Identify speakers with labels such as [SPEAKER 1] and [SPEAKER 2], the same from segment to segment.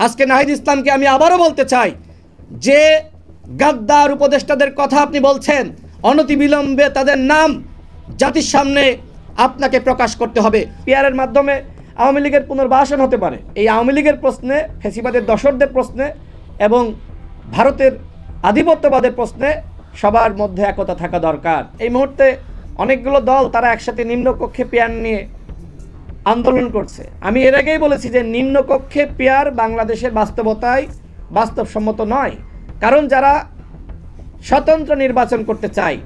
[SPEAKER 1] আজকে নাহিদ ইসলামকে আমি আবারও বলতে চাই যে গাদ্দার উপদেষ্টাদের কথা আপনি বলছেন, অনতিবিলম্বে তাদের নাম জাতির সামনে আপনাকে প্রকাশ করতে হবে। পিআরের মাধ্যমে আওয়ামী লীগের পুনর্বাসন হতে পারে। এই আওয়ামী লীগের প্রশ্নে, ফ্যাসিবাদের দশরদের প্রশ্নে এবং ভারতের আধিপত্যবাদের প্রশ্নে সবার মধ্যে একতা থাকা দরকার। এই মুহূর্তে অনেকগুলো দল তারা একসাথে নিম্নকক্ষে পিআর নিয়ে আন্দোলন করছে। আমি এর আগেই বলেছি যে নিম্নকক্ষে পিআর বাংলাদেশের বাস্তবতায় বাস্তবসম্মত নয়। কারণ যারা স্বতন্ত্র নির্বাচন করতে চায়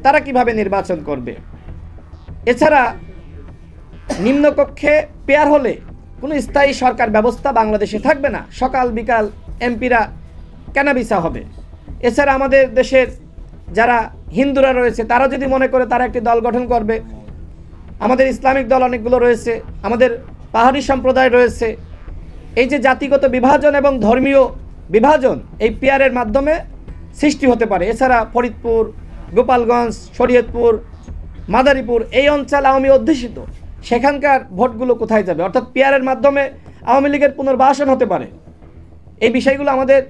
[SPEAKER 1] তারা কিভাবে নির্বাচন করবে? এছাড়া নিম্নকক্ষে পিআর হলে কোনো স্থায়ী সরকার ব্যবস্থা বাংলাদেশে থাকবে না। সকাল বিকাল এমপিরা কেনাবেচা হবে। এছাড়া আমাদের দেশের যারা হিন্দুরা রয়েছে তারা যদি মনে করে তারা একটি দল গঠন করবে, আমাদের ইসলামিক দল অনেকগুলো রয়েছে, আমাদের পাহাড়ি সম্প্রদায় রয়েছে, এই যে জাতিগত বিভাজন এবং ধর্মীয় বিভাজন এই পিআরের মাধ্যমে সৃষ্টি হতে পারে। এছাড়া ফরিদপুর, গোপালগঞ্জ, শরীয়তপুর, মাদারীপুর এই অঞ্চল আওয়ামী অধ্যুষিত, সেখানকার ভোটগুলো কোথায় যাবে? অর্থাৎ পিআরের মাধ্যমে আওয়ামী লীগের পুনর্বাসন হতে পারে। এই বিষয়গুলো আমাদের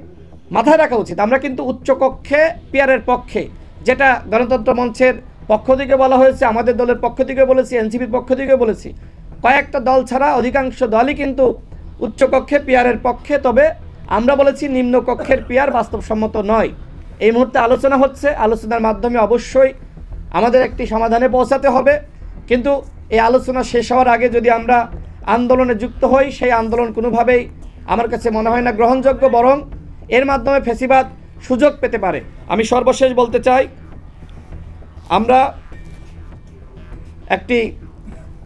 [SPEAKER 1] মাথায় রাখা উচিত। আমরা কিন্তু উচ্চকক্ষে পিআরের পক্ষে, যেটা গণতন্ত্র মঞ্চের পক্ষ থেকে বলা হয়েছে, আমাদের দলের পক্ষ থেকে বলেছি, এনসিপির পক্ষ থেকে বলেছি, কয়েকটা দল ছাড়া অধিকাংশ দলই কিন্তু উচ্চকক্ষে পিআরের পক্ষে। তবে আমরা বলেছি নিম্নকক্ষের পিআর বাস্তবসম্মত নয়। এই মুহূর্তে আলোচনা হচ্ছে, আলোচনার মাধ্যমে অবশ্যই আমাদের একটি সমাধানে পৌঁছাতে হবে। কিন্তু এই আলোচনা শেষ হওয়ার আগে যদি আমরা আন্দোলনে যুক্ত হই, সেই আন্দোলন কোনোভাবেই আমার কাছে মনে হয় না গ্রহণযোগ্য, বরং এর মাধ্যমে ফ্যাসিবাদ সুযোগ পেতে পারে। আমি সর্বশেষ বলতে চাই, আমরা একটি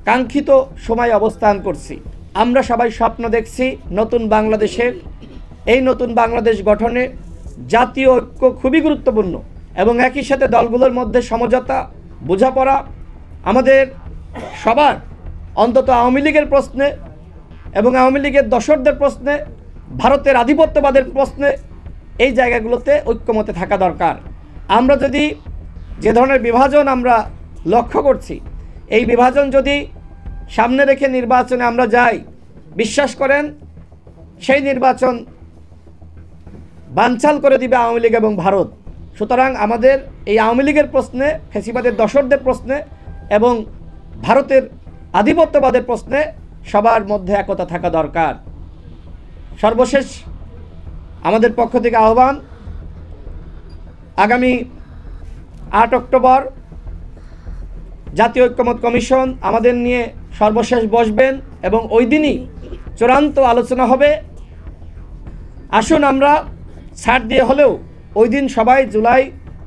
[SPEAKER 1] কাঙ্ক্ষিত সময় অবস্থান করছি। আমরা সবাই স্বপ্ন দেখছি নতুন বাংলাদেশের। এই নতুন বাংলাদেশ গঠনে জাতীয় ঐক্য খুবই গুরুত্বপূর্ণ এবং একই সাথে দলগুলোর মধ্যে সমঝোতা, বোঝাপড়া আমাদের সবার, অন্তত আওয়ামী লীগের প্রশ্নে এবং আওয়ামী লীগের দশরদের প্রশ্নে, ভারতের আধিপত্যবাদের প্রশ্নে এই জায়গাগুলোতে ঐক্যমতে থাকা দরকার। আমরা যদি যে ধরনের বিভাজন আমরা লক্ষ্য করছি, এই বিভাজন যদি সামনে রেখে নির্বাচনে আমরা যাই, বিশ্বাস করেন সেই নির্বাচন বানচাল করে দিবে আওয়ামী লীগ এবং ভারত। সুতরাং আমাদের এই আওয়ামী লীগের প্রশ্নে, ফ্যাসিবাদের দশরদের প্রশ্নে এবং ভারতের আধিপত্যবাদের প্রশ্নে সবার মধ্যে একতা থাকা দরকার। সর্বশেষ আমাদের পক্ষ থেকে আহ্বান, আগামী 8 অক্টোবর জাতীয় ঐক্যমত কমিশন আমাদের নিয়ে সর্বশেষ বসবেন এবং ওই দিনই চূড়ান্ত আলোচনা হবে। আসুন আমরা ছাড় দিয়ে হলেও ওই দিন সবাই জুলাই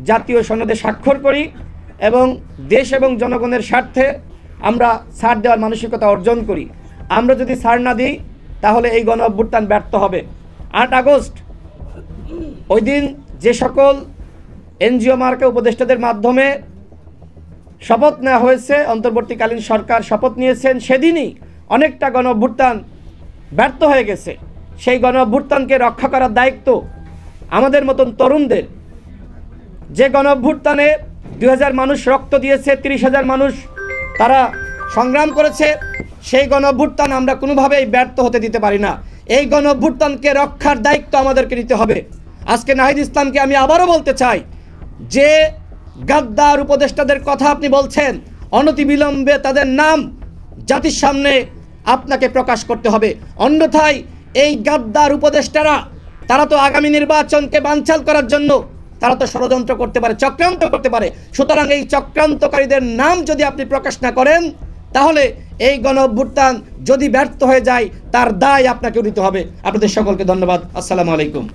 [SPEAKER 1] জাতীয় সনদে স্বাক্ষর করি এবং দেশ এবং জনগণের স্বার্থে আমরা ছাড় দেওয়ার মানসিকতা অর্জন করি। আমরা যদি ছাড় না দিই তাহলে এই গণ অভ্যুত্থান ব্যর্থ হবে। 8 আগস্ট ওই দিন যে সকল এনজিও মার্কা উপদেষ্টাদের মাধ্যমে শপথ নেওয়া হয়েছে, অন্তর্বর্তীকালীন সরকার শপথ নিয়েছেন, সেদিনই অনেকটা গণ অভ্যুত্থান ব্যর্থ হয়ে গেছে। সেই গণ অভ্যুত্থানকে রক্ষা করার দায়িত্ব আমাদের মতন তরুণদের। যে গণ অভ্যুত্থানে 2000 মানুষ রক্ত দিয়েছে, 30,000 মানুষ তারা সংগ্রাম করেছে, সেই গণ অভ্যুত্থান আমরা কোনোভাবেই ব্যর্থ হতে দিতে পারি না। এই গণ অভ্যুত্থানকে রক্ষার দায়িত্ব আমাদেরকে নিতে হবে। আজকে নাহিদ ইসলামকে আমি আবারও বলতে চাই যে গাদ্দার উপদেষ্টাদের কথা আপনি বলছেন, অনতিবিলম্বে তাদের নাম জাতির সামনে আপনাকে প্রকাশ করতে হবে। অন্যথায় এই গাদ্দার উপদেষ্টারা তারা তো আগামী নির্বাচনকে বানচাল করার জন্য তারা তো ষড়যন্ত্র করতে পারে, চক্রান্ত করতে পারে। সুতরাং এই চক্রান্তকারীদের নাম যদি আপনি প্রকাশ না করেন তাহলে এই গণ অভ্যুত্থান যদি ব্যর্থ হয়ে যায় তার দায় আপনাকে নিতে হবে। আপনাদের সকলকে ধন্যবাদ। আসসালামু আলাইকুম।